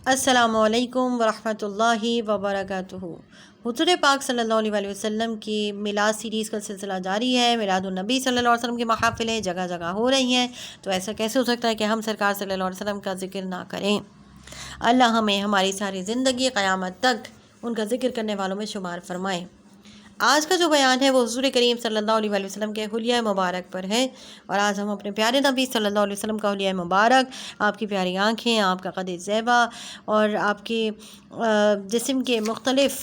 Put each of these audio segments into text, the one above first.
السلام علیکم ورحمۃ اللہ وبرکاتہ۔ حضور پاک صلی اللہ علیہ وسلم کی میلاد سیریز کا سلسلہ جاری ہے۔ میلاد النبی صلی اللہ علیہ وسلم کی محافلیں جگہ جگہ ہو رہی ہیں، تو ایسا کیسے ہو سکتا ہے کہ ہم سرکار صلی اللہ علیہ وسلم کا ذکر نہ کریں۔ اللہ ہمیں ہماری ساری زندگی قیامت تک ان کا ذکر کرنے والوں میں شمار فرمائے۔ آج کا جو بیان ہے وہ حضور کریم صلی اللہ علیہ وسلم کے حلیہ مبارک پر ہے، اور آج ہم اپنے پیارے نبی صلی اللہ علیہ وسلم کا حلیہ مبارک، آپ کی پیاری آنکھیں، آپ کا قد زیبا اور آپ کے جسم کے مختلف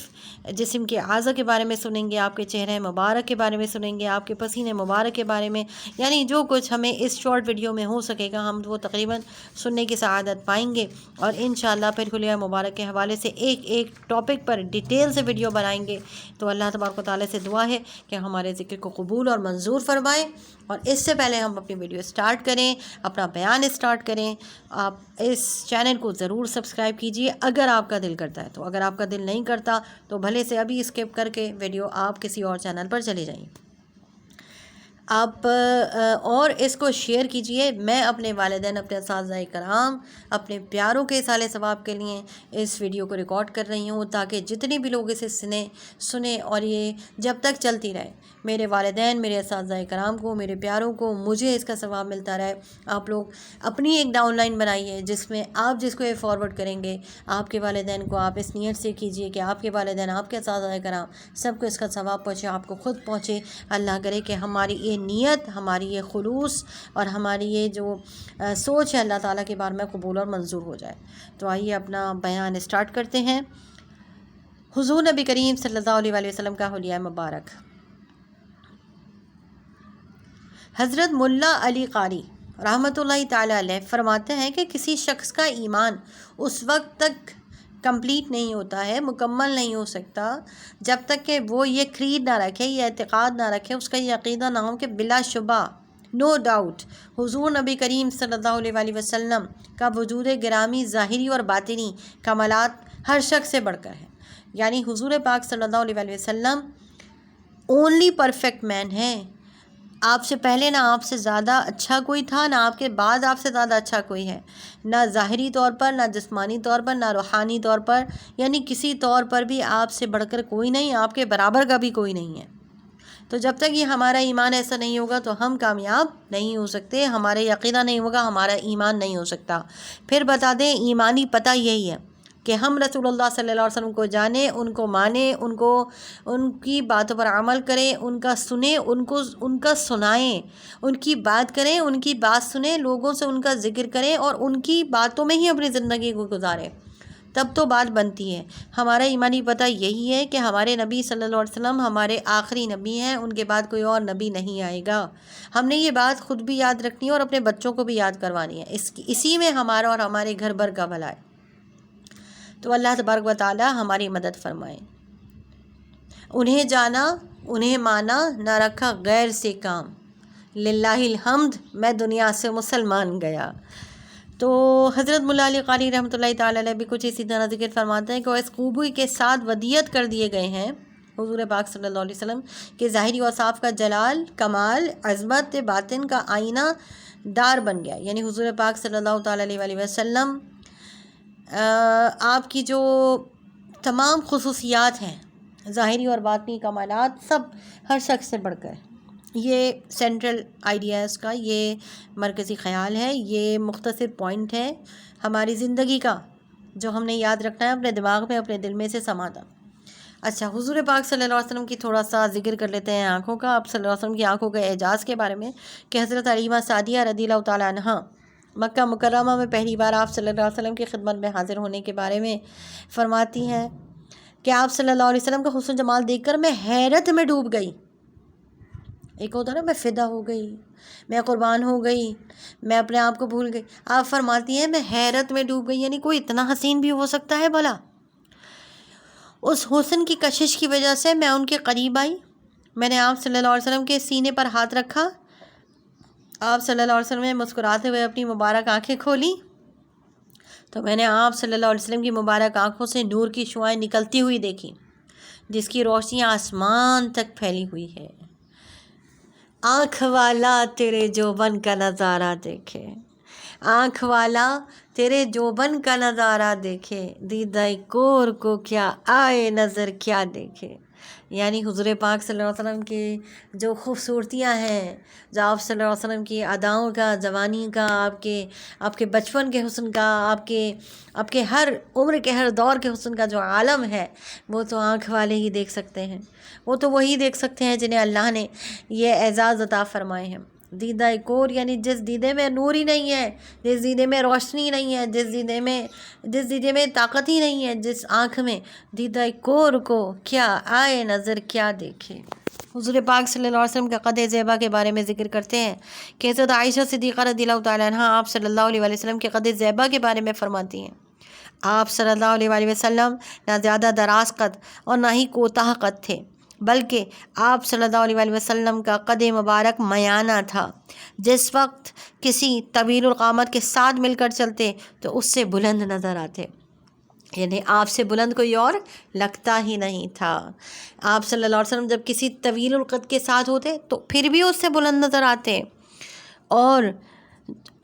جسم کے اعضاء کے بارے میں سنیں گے، آپ کے چہرے مبارک کے بارے میں سنیں گے، آپ کے پسینے مبارک کے بارے میں، یعنی جو کچھ ہمیں اس شارٹ ویڈیو میں ہو سکے گا ہم وہ تقریباً سننے کی سعادت پائیں گے، اور انشاءاللہ پھر حلیہ مبارک کے حوالے سے ایک ایک ٹاپک پر ڈیٹیل سے ویڈیو بنائیں گے۔ تو اللہ تبارک و تعالیٰ سے دعا ہے کہ ہمارے ذکر کو قبول اور منظور فرمائیں۔ اور اس سے پہلے ہم اپنی ویڈیو سٹارٹ کریں، اپنا بیان سٹارٹ کریں، آپ اس چینل کو ضرور سبسکرائب کیجئے اگر آپ کا دل کرتا ہے، تو اگر آپ کا دل نہیں کرتا تو بھلے سے ابھی اسکپ کر کے ویڈیو آپ کسی اور چینل پر چلے جائیں۔ آپ اور اس کو شیئر کیجئے۔ میں اپنے والدین، اپنے اساتذہ کرام، اپنے پیاروں کے اصالِ ثواب کے لیے اس ویڈیو کو ریکارڈ کر رہی ہوں، تاکہ جتنے بھی لوگ اسے سنیں اور یہ جب تک چلتی رہے، میرے والدین، میرے اساتذہ کرام کو، میرے پیاروں کو، مجھے اس کا ثواب ملتا رہے۔ آپ لوگ اپنی ایک ڈاؤن لائن بنائیے جس میں آپ جس کو یہ فارورڈ کریں گے، آپ کے والدین کو آپ اس نیت سے کیجئے کہ آپ کے والدین، آپ کے اساتذہ کرام سب کو اس کا ثواب پہنچے، آپ کو خود پہنچے۔ اللہ کرے کہ ہماری یہ نیت، ہماری یہ خلوص اور ہماری یہ جو سوچ ہے اللہ تعالیٰ کے بارے میں قبول اور منظور ہو جائے۔ تو آئیے اپنا بیان سٹارٹ کرتے ہیں۔ حضور نبی کریم صلی اللہ علیہ وسلم کا حلیہ مبارک۔ حضرت ملا علی قاری رحمۃ اللہ تعالیٰ علیہ فرماتے ہیں کہ کسی شخص کا ایمان اس وقت تک کمپلیٹ نہیں ہوتا ہے، مکمل نہیں ہو سکتا، جب تک کہ وہ یہ خرید نہ رکھے، یہ اعتقاد نہ رکھے، اس کا یہ عقیدہ نہ ہو کہ بلا شبہ، نو ڈاؤٹ، حضور نبی کریم صلی اللہ علیہ وسلم کا وجود گرامی ظاہری اور باطنی کمالات ہر شخص سے بڑھ کر ہے۔ یعنی حضور پاک صلی اللہ علیہ وسلم اونلی پرفیکٹ مین ہے۔ آپ سے پہلے نہ آپ سے زیادہ اچھا کوئی تھا، نہ آپ کے بعد آپ سے زیادہ اچھا کوئی ہے، نہ ظاہری طور پر، نہ جسمانی طور پر، نہ روحانی طور پر، یعنی کسی طور پر بھی آپ سے بڑھ کر کوئی نہیں، آپ کے برابر کا بھی کوئی نہیں ہے۔ تو جب تک یہ ہمارا ایمان ایسا نہیں ہوگا تو ہم کامیاب نہیں ہو سکتے، ہمارا عقیدہ نہیں ہوگا، ہمارا ایمان نہیں ہو سکتا۔ پھر بتا دیں، ایمانی پتہ یہی ہے کہ ہم رسول اللہ صلی اللہ علیہ وسلم کو جانیں، ان کو مانیں، ان کی باتوں پر عمل کریں، ان کا سنیں، ان کا سنائیں، ان کی بات کریں، ان کی بات سنیں، لوگوں سے ان کا ذکر کریں اور ان کی باتوں میں ہی اپنی زندگی کو گزاریں، تب تو بات بنتی ہے۔ ہمارا ایمانی پتہ یہی ہے کہ ہمارے نبی صلی اللہ علیہ وسلم ہمارے آخری نبی ہیں، ان کے بعد کوئی اور نبی نہیں آئے گا۔ ہم نے یہ بات خود بھی یاد رکھنی ہے اور اپنے بچوں کو بھی یاد کروانی ہے، اسی میں ہمارا اور ہمارے گھر بھر کا بھلا ہے۔ تو اللہ تبارک و تعالی ہماری مدد فرمائے۔ انہیں جانا، انہیں مانا، نہ رکھا غیر سے کام، للہ الحمد میں دنیا سے مسلمان گیا۔ تو حضرت ملا علی قاری رحمۃ اللہ تعالیٰ علیہ بھی کچھ اسی طرح ذکر فرماتے ہیں کہ وہ اس خوبی کے ساتھ ودیت کر دیے گئے ہیں حضور پاک صلی اللہ علیہ وسلم کہ ظاہری اوصاف کا جلال، کمال، عظمت باطن کا آئینہ دار بن گیا۔ یعنی حضور پاک صلی اللہ تعالیٰ علیہ وسلم آپ کی جو تمام خصوصیات ہیں، ظاہری اور باطنی کمالات، سب ہر شخص سے بڑھ کر، یہ سینٹرل آئیڈیا ہے اس کا، یہ مرکزی خیال ہے، یہ مختصر پوائنٹ ہے ہماری زندگی کا جو ہم نے یاد رکھنا ہے، اپنے دماغ میں، اپنے دل میں سے سماتا۔ اچھا، حضور پاک صلی اللہ علیہ وسلم کی تھوڑا سا ذکر کر لیتے ہیں آنکھوں کا۔ آپ صلی اللہ علیہ وسلم کی آنکھوں کے اعجاز کے بارے میں کہ حضرت حلیمہ سعدیہ رضی اللہ تعالیٰ عنہا مکہ مکرمہ میں پہلی بار آپ صلی اللہ علیہ وسلم کی خدمت میں حاضر ہونے کے بارے میں فرماتی ہیں کہ آپ صلی اللہ علیہ وسلم کا حسن و جمال دیکھ کر میں حیرت میں ڈوب گئی۔ ایک ہوتا ہے نا، میں فدا ہو گئی، میں قربان ہو گئی، میں اپنے آپ کو بھول گئی۔ آپ فرماتی ہیں میں حیرت میں ڈوب گئی، یعنی کوئی اتنا حسین بھی ہو سکتا ہے بھلا؟ اس حسن کی کشش کی وجہ سے میں ان کے قریب آئی، میں نے آپ صلی اللہ علیہ وسلم کے سینے پر ہاتھ رکھا، آپ صلی اللہ علیہ وسلم نے مسکراتے ہوئے اپنی مبارک آنکھیں کھولیں تو میں نے آپ صلی اللہ علیہ وسلم کی مبارک آنکھوں سے نور کی شعاعیں نکلتی ہوئی دیکھی، جس کی روشنی آسمان تک پھیلی ہوئی ہے۔ آنکھ والا تیرے جوبن کا نظارہ دیکھے، آنکھ والا تیرے جوبن کا نظارہ دیکھے، دیدہ کور کو کیا آئے نظر کیا دیکھے۔ یعنی حضور پاک صلی اللہ علیہ وسلم کی جو خوبصورتیاں ہیں، جو آپ صلی اللہ علیہ وسلم کی اداؤں کا، جوانی کا، آپ کے بچپن کے حسن کا، آپ کے ہر عمر کے ہر دور کے حسن کا جو عالم ہے، وہ تو آنکھ والے ہی دیکھ سکتے ہیں، وہ تو وہی دیکھ سکتے ہیں جنہیں اللہ نے یہ اعزاز عطا فرمائے ہیں۔ دیدہ کور یعنی جس دیدے میں نور ہی نہیں ہے، جس دیدے میں روشنی نہیں ہے، جس دیدے میں طاقت ہی نہیں ہے، جس آنکھ میں، دیدہ کور کو کیا آئے نظر کیا دیکھے۔ حضور پاک صلی اللہ علیہ وسلم کا قد زیبا کے بارے میں ذکر کرتے ہیں کہ حضرت عائشہ صدیقہ رضی اللہ تعالیٰ عنہ آپ صلی اللہ علیہ وسلم کے قد زیبا کے بارے میں فرماتی ہیں، آپ صلی اللہ علیہ وسلم نہ زیادہ دراز قد اور نہ ہی کوتاہ قد تھے، بلکہ آپ صلی اللہ علیہ وسلم کا قد مبارک میانہ تھا۔ جس وقت کسی طویل القامت کے ساتھ مل کر چلتے تو اس سے بلند نظر آتے، یعنی آپ سے بلند کوئی اور لگتا ہی نہیں تھا۔ آپ صلی اللہ علیہ وسلم جب کسی طویل القد کے ساتھ ہوتے تو پھر بھی اس سے بلند نظر آتے، اور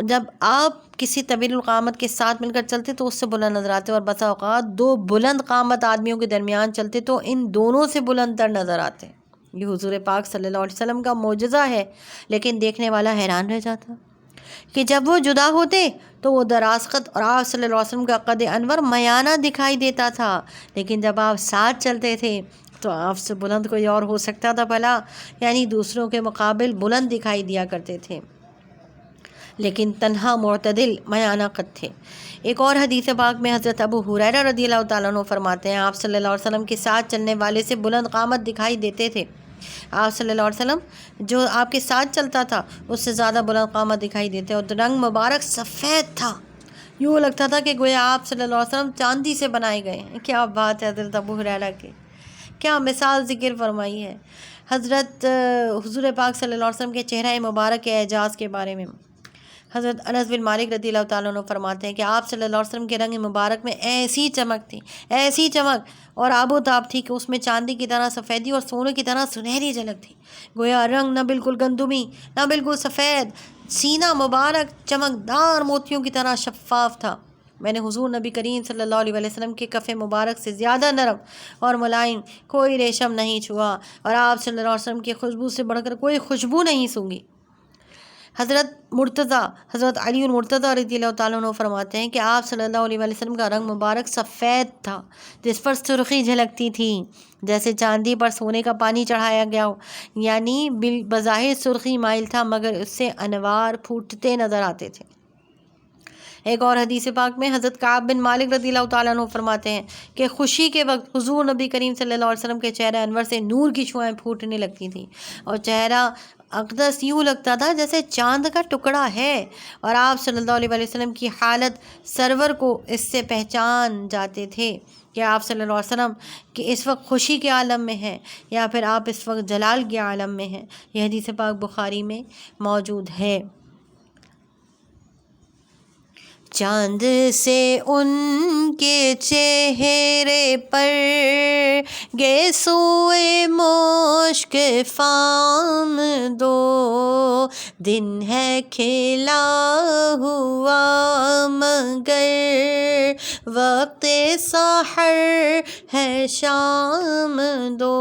جب آپ کسی طویل القامت کے ساتھ مل کر چلتے تو اس سے بلند نظر آتے، اور بسا اوقات دو بلند قامت آدمیوں کے درمیان چلتے تو ان دونوں سے بلند تر نظر آتے۔ یہ حضور پاک صلی اللہ علیہ وسلم کا معجزہ ہے، لیکن دیکھنے والا حیران رہ جاتا کہ جب وہ جدا ہوتے تو وہ دراز قد اور آپ صلی اللہ علیہ وسلم کا قد انور میانہ دکھائی دیتا تھا، لیکن جب آپ ساتھ چلتے تھے تو آپ سے بلند کوئی اور ہو سکتا تھا بھلا؟ یعنی دوسروں کے مقابل بلند دکھائی دیا کرتے تھے، لیکن تنہا معتدل میانہ قد تھے۔ ایک اور حدیث پاک میں حضرت ابو ہریرہ رضی اللہ تعالیٰ عنہ فرماتے ہیں، آپ صلی اللہ علیہ وسلم کے ساتھ چلنے والے سے بلند قامت دکھائی دیتے تھے۔ آپ صلی اللہ علیہ وسلم جو آپ کے ساتھ چلتا تھا اس سے زیادہ بلند قامت دکھائی دیتے، اور رنگ مبارک سفید تھا، یوں لگتا تھا کہ گویا آپ صلی اللہ علیہ وسلم چاندی سے بنائے گئے ہیں۔ کیا بات ہے حضرت ابو ہریرہ کی، کیا مثال ذکر فرمائی ہے حضرت حضور پاک صلی اللہ علیہ وسلم کے چہرہ مبارک کے اعجاز کے بارے میں۔ حضرت انس بن مالک رضی اللہ تعالیٰ عنہ فرماتے ہیں کہ آپ صلی اللہ علیہ وسلم کے رنگ مبارک میں ایسی چمک تھی، ایسی چمک اور آب و تاب تھی کہ اس میں چاندی کی طرح سفیدی اور سونے کی طرح سنہری جھلک تھی، گویا رنگ نہ بالکل گندمی نہ بالکل سفید، سینہ مبارک چمکدار موتیوں کی طرح شفاف تھا۔ میں نے حضور نبی کریم صلی اللہ علیہ وسلم کے کف مبارک سے زیادہ نرم اور ملائم کوئی ریشم نہیں چھوا، اور آپ صلی اللہ علیہ وسلم کی خوشبو سے بڑھ کر کوئی خوشبو نہیں سونگھی۔ حضرت علی المرتضیٰ رضی اللہ تعالیٰ عنہ فرماتے ہیں کہ آپ صلی اللہ علیہ وسلم کا رنگ مبارک سفید تھا، جس پر سرخی جھلکتی تھی جیسے چاندی پر سونے کا پانی چڑھایا گیا ہو، یعنی بظاہر سرخی مائل تھا مگر اس سے انوار پھوٹتے نظر آتے تھے۔ ایک اور حدیث پاک میں حضرت کعب بن مالک رضی اللہ تعالیٰ عنہ فرماتے ہیں کہ خوشی کے وقت حضور نبی کریم صلی اللہ علیہ وسلم کے چہرہ انور سے نور کی شعائیں پھوٹنے لگتی تھیں، اور چہرہ اقدس یوں لگتا تھا جیسے چاند کا ٹکڑا ہے، اور آپ صلی اللہ علیہ وسلم کی حالت سرور کو اس سے پہچان جاتے تھے کہ آپ صلی اللہ علیہ وسلم کہ اس وقت خوشی کے عالم میں ہیں یا پھر آپ اس وقت جلال کے عالم میں ہیں۔ یہ حدیث پاک بخاری میں موجود ہے۔ چاند سے ان کے چہرے پر گے سوئے مشک فام دو، دن ہے کھلا ہوا مگر وقت سحر ہے شام دو،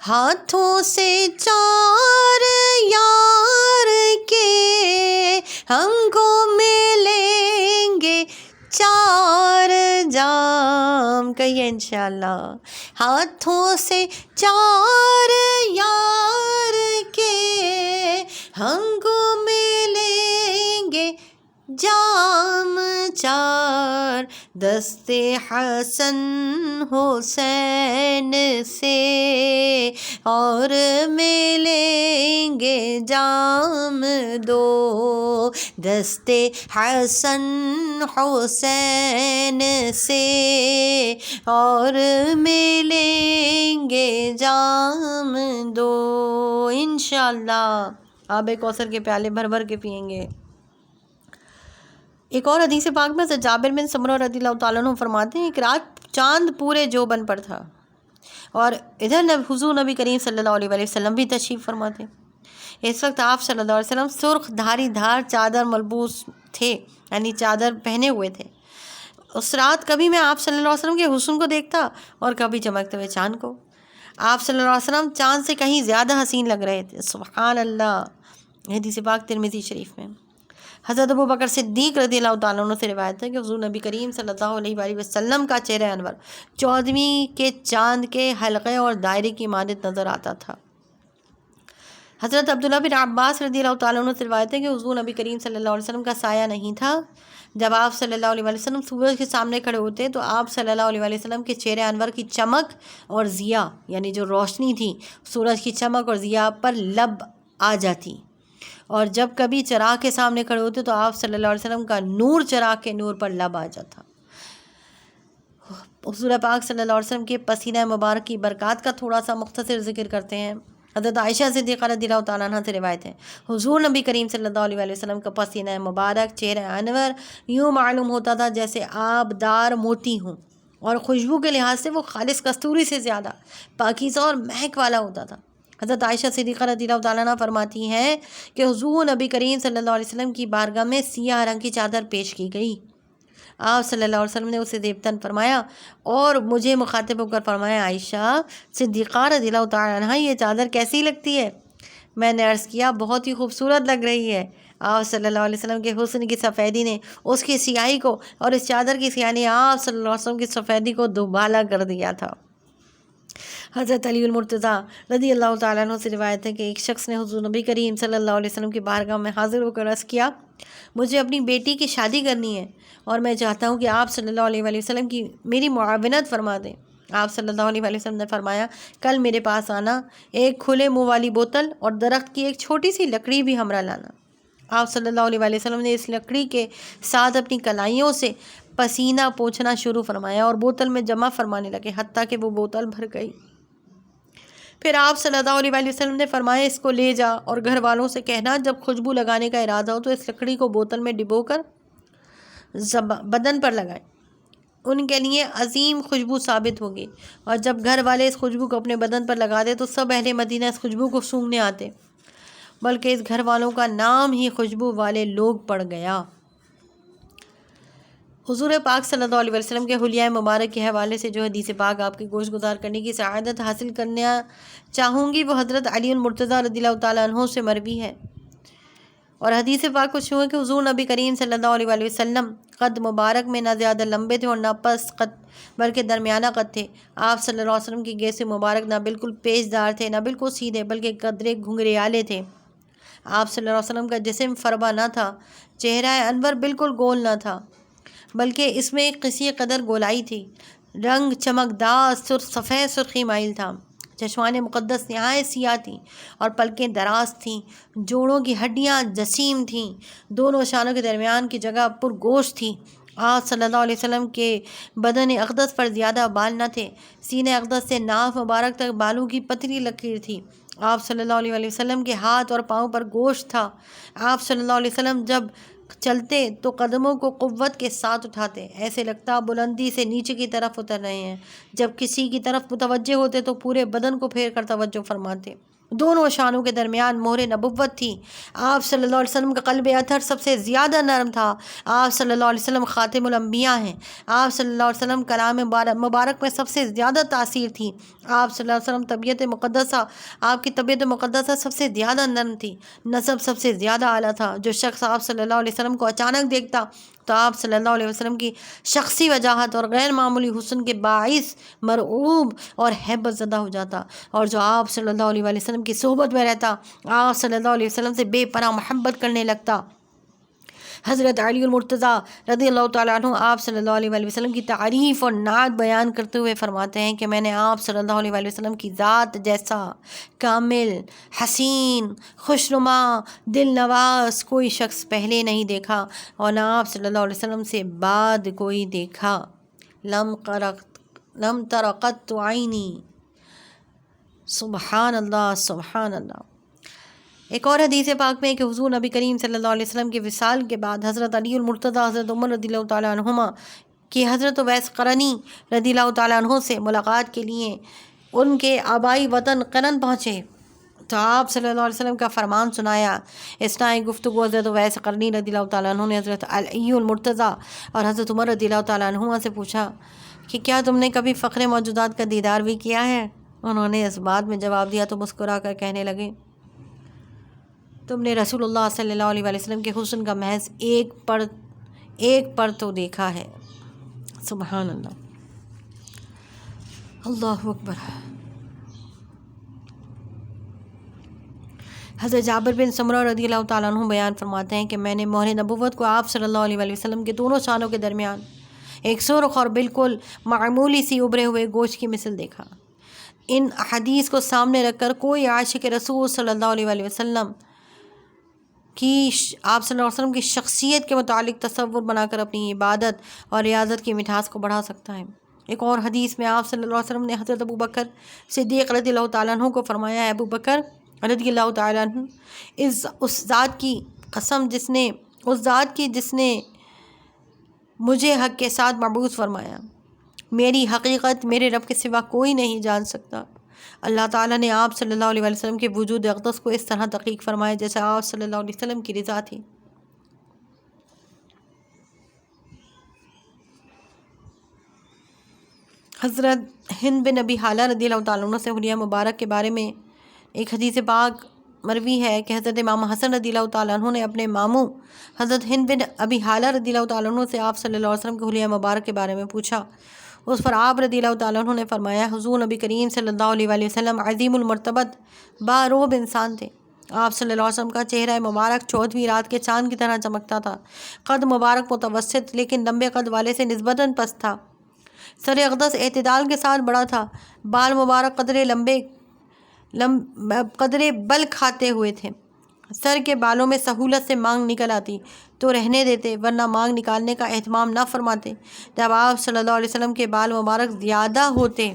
ہاتھوں سے چار یار کے ہم کو ملیں گے چار جام، کہیے انشاءاللہ، ہاتھوں سے چار یار کے ہم کو ملیں گے جام چار، دست حسن حسین سے اور ملیں گے جام دو، دست حسن حسین سے اور ملیں گے جام دو، انشاءاللہ آب کوثر کے پیالے بھر بھر کے پئیں گے۔ ایک اور حدیث پاک میں جابر بن سمرہ رضی اللہ تعالیٰ عنہ فرماتے ہیں کہ رات چاند پورے جوبن پر تھا، اور ادھر حضور نبی کریم صلی اللہ علیہ وسلم بھی تشریف فرماتے۔ اس وقت آپ صلی اللہ علیہ وسلم سرخ دھاری دھار چادر ملبوس تھے، یعنی چادر پہنے ہوئے تھے۔ اس رات کبھی میں آپ صلی اللہ علیہ وسلم کے حسن کو دیکھتا اور کبھی چمکتے ہوئے چاند کو۔ آپ صلی اللہ علیہ وسلم چاند سے کہیں زیادہ حسین لگ رہے تھے، سبحان اللہ۔ حدیث پاک ترمذی شریف میں۔ حضرت ابوبکر صدیق رضی اللہ تعالیٰ عنہ سے روایت ہے کہ حضور نبی کریم صلی اللہ علیہ وآلہ وسلم کا چہرہ انور 14ویں کے چاند کے حلقے اور دائرے کی مانند نظر آتا تھا۔ حضرت عبداللہ بن عباس رضی اللہ تعالیٰ عنہ سے روایت ہے کہ حضور نبی کریم صلی اللہ علیہ وسلم کا سایہ نہیں تھا۔ جب آپ صلی اللہ علیہ وسلم سورج کے سامنے کھڑے ہوتے تو آپ صلی اللہ علیہ وسلم کے چہرے انور کی چمک اور ضیاء، یعنی جو روشنی تھی سورج کی چمک اور ضیاء پر لب آ جاتی، اور جب کبھی چراغ کے سامنے کھڑے ہوتے تو آپ صلی اللہ علیہ وسلم کا نور چراغ کے نور پر لب آ جاتا۔ حضور پاک صلی اللہ علیہ وسلم کے پسینہ مبارک کی برکات کا تھوڑا سا مختصر ذکر کرتے ہیں۔ حضرت عائشہ صدیقہ رضی اللہ تعالیٰ عنہ سے روایت ہے، حضور نبی کریم صلی اللہ علیہ وسلم کا پسینہ مبارک چہرہ انور یوں معلوم ہوتا تھا جیسے آبدار موتی ہوں، اور خوشبو کے لحاظ سے وہ خالص کستوری سے زیادہ پاکیزہ اور مہک والا ہوتا تھا۔ حضرت عائشہ صدیقہ رضی اللہ تعالیٰ عنہ فرماتی ہیں کہ حضور نبی کریم صلی اللہ علیہ وسلم کی بارگاہ میں سیاہ رنگ کی چادر پیش کی گئی۔ آپ صلی اللہ علیہ وسلم نے اسے زیبتاً فرمایا اور مجھے مخاطب ہو کر فرمایا، عائشہ صدیقہ رضی اللہ تعالیٰ عنہ یہ چادر کیسی لگتی ہے؟ میں نے عرض کیا بہت ہی خوبصورت لگ رہی ہے۔ آپ صلی اللہ علیہ وسلم کے حسن کی سفیدی نے اس کی سیاہی کو اور اس چادر کی سیاہی نے آپ صلی اللہ علیہ وسلم کی سفیدی کو دوبالا کر دیا تھا۔ حضرت علی المرتضیٰ رضی اللہ تعالیٰ عنہ سے روایت ہے کہ ایک شخص نے حضور نبی کریم صلی اللہ علیہ وسلم کی بارگاہ میں حاضر ہو کر عرض کیا، مجھے اپنی بیٹی کی شادی کرنی ہے اور میں چاہتا ہوں کہ آپ صلی اللہ علیہ وسلم کی میری معاونت فرما دیں۔ آپ صلی اللہ علیہ وسلم نے فرمایا، کل میرے پاس آنا، ایک کھلے منہ والی بوتل اور درخت کی ایک چھوٹی سی لکڑی بھی ہمراہ لانا۔ آپ صلی اللہ علیہ وسلم نے اس لکڑی کے ساتھ اپنی کلائیوں سے پسینہ پوچھنا شروع فرمایا اور بوتل میں جمع فرمانے لگے، حتیٰ کہ وہ بوتل بھر گئی۔ پھر آپ صلی اللہ علیہ وسلم نے فرمایا، اس کو لے جا اور گھر والوں سے کہنا جب خوشبو لگانے کا ارادہ ہو تو اس لکڑی کو بوتل میں ڈبو کر بدن پر لگائیں، ان کے لیے عظیم خوشبو ثابت ہوگی، اور جب گھر والے اس خوشبو کو اپنے بدن پر لگا دے تو سب اہل مدینہ اس خوشبو کو سونگھنے آتے، بلکہ اس گھر والوں کا نام ہی خوشبو والے لوگ پڑ گیا۔ حضور پاک صلی اللہ علیہ وسلم کے حلیہ مبارک کے حوالے سے جو حدیث پاک آپ کی گوش گزار کرنے کی سعادت حاصل کرنا چاہوں گی وہ حضرت علی المرتضیٰ رضی اللہ تعالیٰ عنہ سے مروی ہے، اور حدیث پاک کچھ ہے کہ حضور نبی کریم صلی اللہ علیہ وسلم قد مبارک میں نہ زیادہ لمبے تھے اور نہ پست قد بلکہ درمیانہ قد تھے۔ آپ صلی اللہ علیہ وسلم کی گیس مبارک نہ بالکل پیچ دار تھے نہ بالکل سیدھے بلکہ قدرے گھنگریالے تھے۔ آپ صلی اللہ علیہ وسلم کا جسم فربا نہ تھا، چہرہ انور بالکل گول نہ تھا بلکہ اس میں کسی قدر گولائی تھی، رنگ چمکدار سفید سرخی مائل تھا، چشمان مقدس نہایت سیاہ تھیں اور پلکیں دراز تھیں، جوڑوں کی ہڈیاں جسیم تھیں، دونوں شانوں کے درمیان کی جگہ پرگوشت تھی۔ آپ صلی اللہ علیہ وسلم کے بدن اقدس پر زیادہ بال نہ تھے، سینہ اقدس سے ناف مبارک تک بالوں کی پتلی لکیر تھی۔ آپ صلی اللہ علیہ وسلم کے ہاتھ اور پاؤں پر گوشت تھا۔ آپ صلی اللہ علیہ وسلم جب چلتے تو قدموں کو قوت کے ساتھ اٹھاتے، ایسے لگتا بلندی سے نیچے کی طرف اتر رہے ہیں۔ جب کسی کی طرف متوجہ ہوتے تو پورے بدن کو پھیر کر توجہ فرماتے۔ دونوں شانوں کے درمیان مہر نبوت تھی۔ آپ صلی اللہ علیہ وسلم کا قلب اطہر سب سے زیادہ نرم تھا۔ آپ صلی اللہ علیہ وسلم خاتم الانبیاء ہیں۔ آپ صلی اللہ علیہ وسلم کلام مبارک میں سب سے زیادہ تاثیر تھی۔ آپ صلی اللہ علیہ وسلم آپ کی طبیعت مقدسہ سب سے زیادہ نرم تھی، نسب سب سے زیادہ اعلیٰ تھا۔ جو شخص آپ صلی اللہ علیہ وسلم کو اچانک دیکھتا تو آپ صلی اللہ علیہ وسلم کی شخصی وجاہت اور غیر معمولی حسن کے باعث مرعوب اور ہیبت زدہ ہو جاتا، اور جو آپ صلی اللہ علیہ وسلم کی صحبت میں رہتا آپ صلی اللہ علیہ وسلم سے بے پناہ محبت کرنے لگتا۔ حضرت علی المرتضیٰ رضی اللہ تعالیٰ عنہ آپ صلی اللہ علیہ وسلم کی تعریف اور نعت بیان کرتے ہوئے فرماتے ہیں کہ میں نے آپ صلی اللہ علیہ وسلم کی ذات جیسا کامل، حسین، خوشنما، دل نواز کوئی شخص پہلے نہیں دیکھا اور نہ آپ صلی اللہ علیہ وسلم سے بعد کوئی دیکھا۔ لم ترقت عینی، سبحان اللہ سبحان اللہ۔ ایک اور حدیث پاک میں کہ حضور نبی کریم صلی اللہ علیہ وسلم کے وصال کے بعد حضرت علی المرتضیٰ، حضرت عمر رضی اللہ تعالیٰ عنہما کی حضرت اویس قرنی رضی اللہ تعالیٰ عنہ سے ملاقات کے لیے ان کے آبائی وطن قرن پہنچے تو آپ صلی اللہ علیہ وسلم کا فرمان سنایا۔ اثناء گفتگو حضرت اویس قرنی رضی اللہ تعالیٰ عنہ نے حضرت علی المرتضیٰ اور حضرت عمر رضی اللہ تعالیٰ عنہ سے پوچھا کہ کیا تم نے کبھی فخر موجودات کا دیدار بھی کیا ہے؟ انہوں نے اس بات میں جواب دیا تو مسکرا کر کہنے لگے تم نے رسول اللہ صلی اللہ علیہ وسلم کے حسن کا محض ایک پر تو دیکھا ہے۔ سبحان اللہ، اللہ اکبر۔ حضرت جابر بن سمرہ رضی اللہ تعالیٰ عنہ بیان فرماتے ہیں کہ میں نے مہر نبوت کو آپ صلی اللہ علیہ وسلم کے دونوں شانوں کے درمیان ایک سرخ اور بالکل معمولی سی ابھرے ہوئے گوشت کی مثل دیکھا۔ ان حدیث کو سامنے رکھ کر کوئی عاشق رسول صلی اللہ علیہ وسلم کی آپ صلی اللہ علیہ وسلم کی شخصیت کے متعلق تصور بنا کر اپنی عبادت اور ریاضت کی مٹھاس کو بڑھا سکتا ہے۔ ایک اور حدیث میں آپ صلی اللہ علیہ وسلم نے حضرت ابو بکر صدیق رضی اللہ تعالیٰ عنہ کو فرمایا ہے، ابو بکر رضی اللہ تعالیٰ عنہ، اس ذات کی قسم جس نے مجھے حق کے ساتھ مبعوث فرمایا، میری حقیقت میرے رب کے سوا کوئی نہیں جان سکتا۔ اللہ تعالیٰ نے آپ صلی اللہ علیہ وسلم کے وجود اقدس کو اس طرح تحقیق فرمایا جیسے آپ صلی اللہ علیہ وسلم کی رضا تھی۔ حضرت ہند بن ابی حالہ رضی اللہ تعالیٰ عنہ سے حلیہ مبارک کے بارے میں ایک حدیث پاک مروی ہے کہ حضرت امام حسن رضی اللہ تعالیٰ عنہ نے اپنے ماموں حضرت ہند بن ابی حالہ رضی اللہ تعالیٰ عنہ سے آپ صلی اللہ علیہ وسلم کے حلیہ مبارک کے بارے میں پوچھا۔ اس پر آپ رضی اللہ تعالیٰ عنہ نے فرمایا، حضور نبی کریم صلی اللہ علیہ وسلم عظیم المرتبت باروب انسان تھے۔ آپ صلی اللہ علیہ وسلم کا چہرہ مبارک 14ویں رات کے چاند کی طرح چمکتا تھا۔ قد مبارک متوسط لیکن لمبے قد والے سے نسبتاً پست تھا۔ سر اقدس اعتدال کے ساتھ بڑا تھا۔ بال مبارک قدرے بل کھاتے ہوئے تھے۔ سر کے بالوں میں سہولت سے مانگ نکل آتی تو رہنے دیتے، ورنہ مانگ نکالنے کا اہتمام نہ فرماتے۔ جب آپ صلی اللہ علیہ وسلم کے بال مبارک زیادہ ہوتے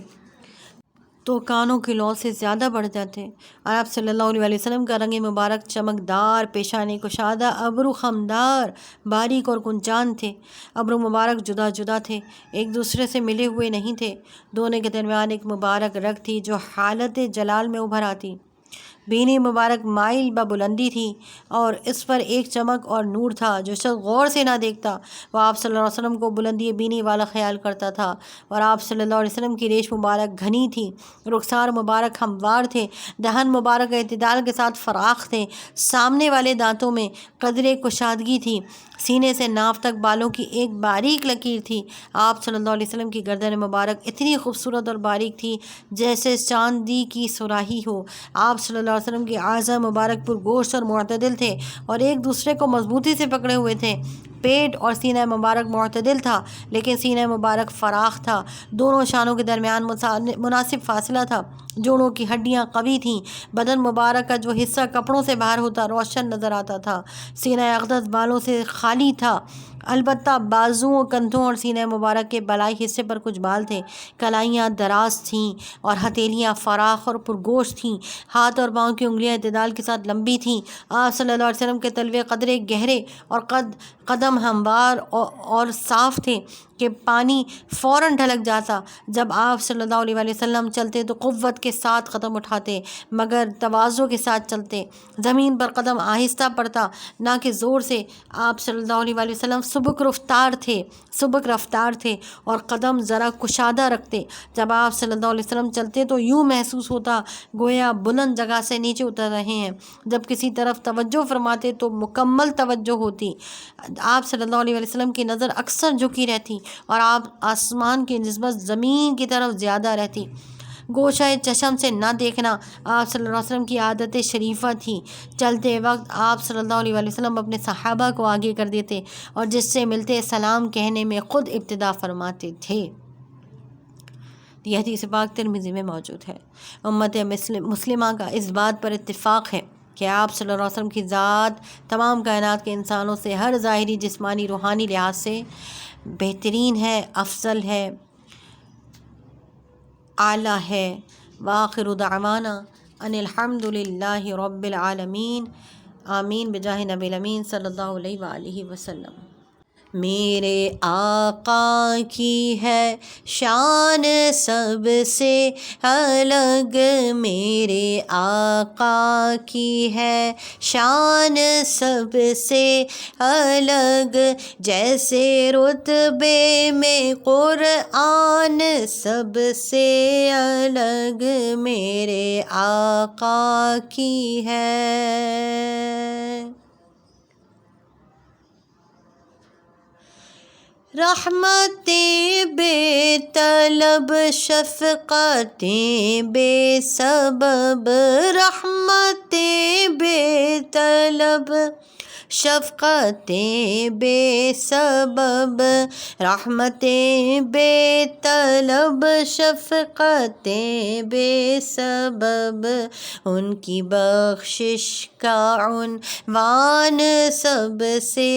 تو کانوں کی لو سے زیادہ بڑھ جاتے، اور آپ صلی اللہ علیہ وسلم کا رنگ مبارک چمکدار، پیشانی کشادہ، ابرو خمدار، باریک اور گنجان تھے۔ ابرو مبارک جدا جدا تھے، ایک دوسرے سے ملے ہوئے نہیں تھے۔ دونوں کے درمیان ایک مبارک رگ تھی جو حالت جلال میں ابھر آتی۔ بینی مبارک مائل بلندی تھی اور اس پر ایک چمک اور نور تھا جو شخص غور سے نہ دیکھتا وہ آپ صلی اللہ علیہ وسلم کو بلندی بینی والا خیال کرتا تھا۔ اور آپ صلی اللہ علیہ وسلم کی ریش مبارک گھنی تھی، رخسار مبارک ہموار تھے، دہن مبارک اعتدال کے ساتھ فراخ تھے، سامنے والے دانتوں میں قدرے کشادگی تھی، سینے سے ناف تک بالوں کی ایک باریک لکیر تھی۔ آپ صلی اللہ علیہ وسلم کی گردن مبارک اتنی خوبصورت اور باریک تھی جیسے چاندی کی سراہی ہو۔ آپ صلی اللہ علیہ وسلم کے اعضاء مبارک پر گوشت اور معتدل تھے اور ایک دوسرے کو مضبوطی سے پکڑے ہوئے تھے۔ پیٹ اور سینہ مبارک معتدل تھا لیکن سینہ مبارک فراخ تھا۔ دونوں شانوں کے درمیان مناسب فاصلہ تھا۔ جوڑوں کی ہڈیاں قوی تھیں۔ بدن مبارک کا جو حصہ کپڑوں سے باہر ہوتا روشن نظر آتا تھا۔ سینہ اقدس بالوں سے خالی تھا، البتہ بازوؤں، کندھوں اور سینہ مبارک کے بالائی حصے پر کچھ بال تھے۔ کلائیاں دراز تھیں اور ہتھیلیاں فراخ اور پرگوشت تھیں۔ ہاتھ اور پاؤں کی انگلیاں اعتدال کے ساتھ لمبی تھیں۔ آپ صلی اللہ علیہ وسلم کے تلوے قدرے گہرے اور قدم ہموار اور صاف تھے کہ پانی فوراً ڈھلک جاتا۔ جب آپ صلی اللہ علیہ وسلم چلتے تو قوت کے ساتھ قدم اٹھاتے مگر تواضع کے ساتھ چلتے۔ زمین پر قدم آہستہ پڑتا نہ کہ زور سے۔ آپ صلی اللہ علیہ وسلم سبک رفتار تھے اور قدم ذرا کشادہ رکھتے۔ جب آپ صلی اللہ علیہ وسلم چلتے تو یوں محسوس ہوتا گویا بلند جگہ سے نیچے اتر رہے ہیں۔ جب کسی طرف توجہ فرماتے تو مکمل توجہ ہوتی۔ آپ صلی اللہ علیہ وسلم کی نظر اکثر جھکی رہتی اور آپ آسمان کی نسبت زمین کی طرف زیادہ رہتی۔ گوشہ چشم سے نہ دیکھنا آپ صلی اللہ علیہ وسلم کی عادت شریفہ تھی۔ چلتے وقت آپ صلی اللہ علیہ وسلم اپنے صحابہ کو آگے کر دیتے اور جس سے ملتے سلام کہنے میں خود ابتدا فرماتے تھے۔ یہ حدیث پاک ترمذی میں موجود ہے۔ امت مسلمہ کا اس بات پر اتفاق ہے کہ آپ صلی اللہ علیہ وسلم کی ذات تمام کائنات کے انسانوں سے ہر ظاہری، جسمانی، روحانی لحاظ سے بہترین ہے، افضل ہے، اعلیٰ ہے۔ وآخر دعوانا ان الحمد للہ رب العالمین، آمین بجاہ نبی الامین صلی اللہ علیہ وآلہ وسلم۔ میرے آقا کی ہے شان سب سے الگ، میرے آقا کی ہے شان سب سے الگ، جیسے رتبے میں قرآن سب سے الگ، میرے آقا کی ہے۔ رحمتیں بے طلب، شفقتیں بے سبب، رحمتیں بے طلب، شفقتیں بے سبب، رحمتیں بے طلب، شفقتیں بے سبب، ان کی بخشش کا عنوان سب سے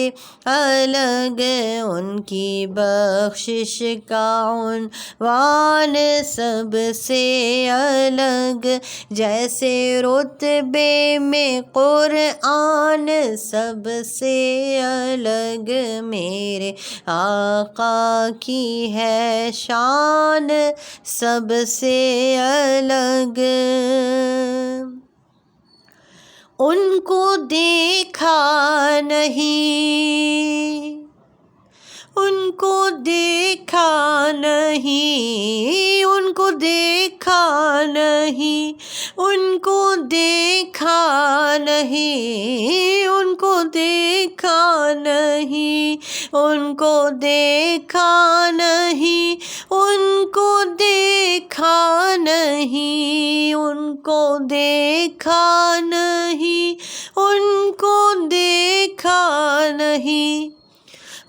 الگ، ان کی بخشش کا عنوان سب سے الگ، جیسے رتبے میں قرآن سب سے الگ، میرے آقا کی ہے شان سب سے الگ۔ ان کو دیکھا نہیں، ان کو دیکھا نہیں، ان کو دیکھا نہیں، ان کو دیکھا نہیں، ان کو دیکھا نہیں، ان کو دیکھا نہیں، ان کو دیکھا نہیں، ان کو دیکھا نہیں، ان کو دیکھا نہیں،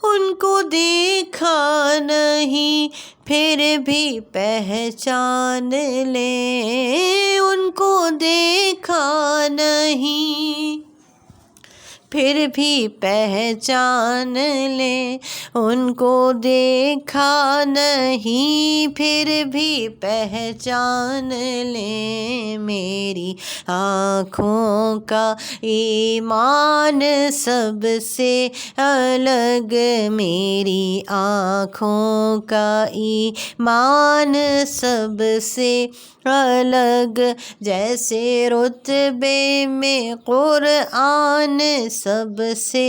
ان کو دیکھا نہیں، پھر بھی پہچان لیں، ان کو دیکھا نہیں، پھر بھی پہچان لیں، ان کو دیکھا نہیں، پھر بھی پہچان لیں، میری آنکھوں کا ایمان سب سے الگ، میری آنکھوں کا ایمان سب سے الگ، جیسے رتبے میں قرآن سب سے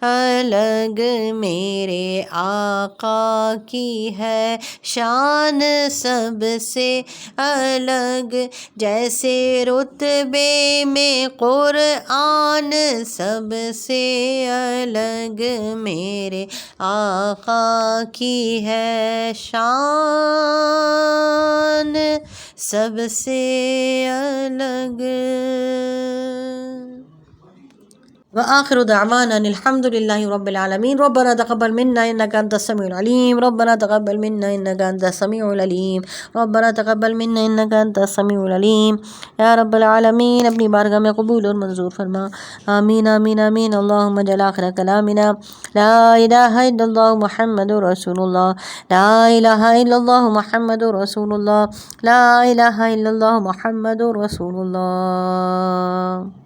الگ، میرے آقا کی ہے شان سب سے الگ، جیسے رتبے میں قرآن سب سے الگ، میرے آقا کی ہے شان سب سے الگ۔ وآخر دعوانا الحمد لله رب العالمين ربنا تقبل منا إنك أنت السميع العليم ربنا تقبل منا إنك أنت السميع العليم ربنا تقبل منا إنك أنت السميع العليم یا رب العالمین اپنی بارگاہ میں قبول اور منظور فرما، آمین آمین آمین۔ اللہم اجعل آخر کلامنا لا الہ الا اللہ محمد رسول اللہ، لا الہ الا اللہ محمد رسول اللہ، لا الہ الا اللہ محمد رسول اللہ۔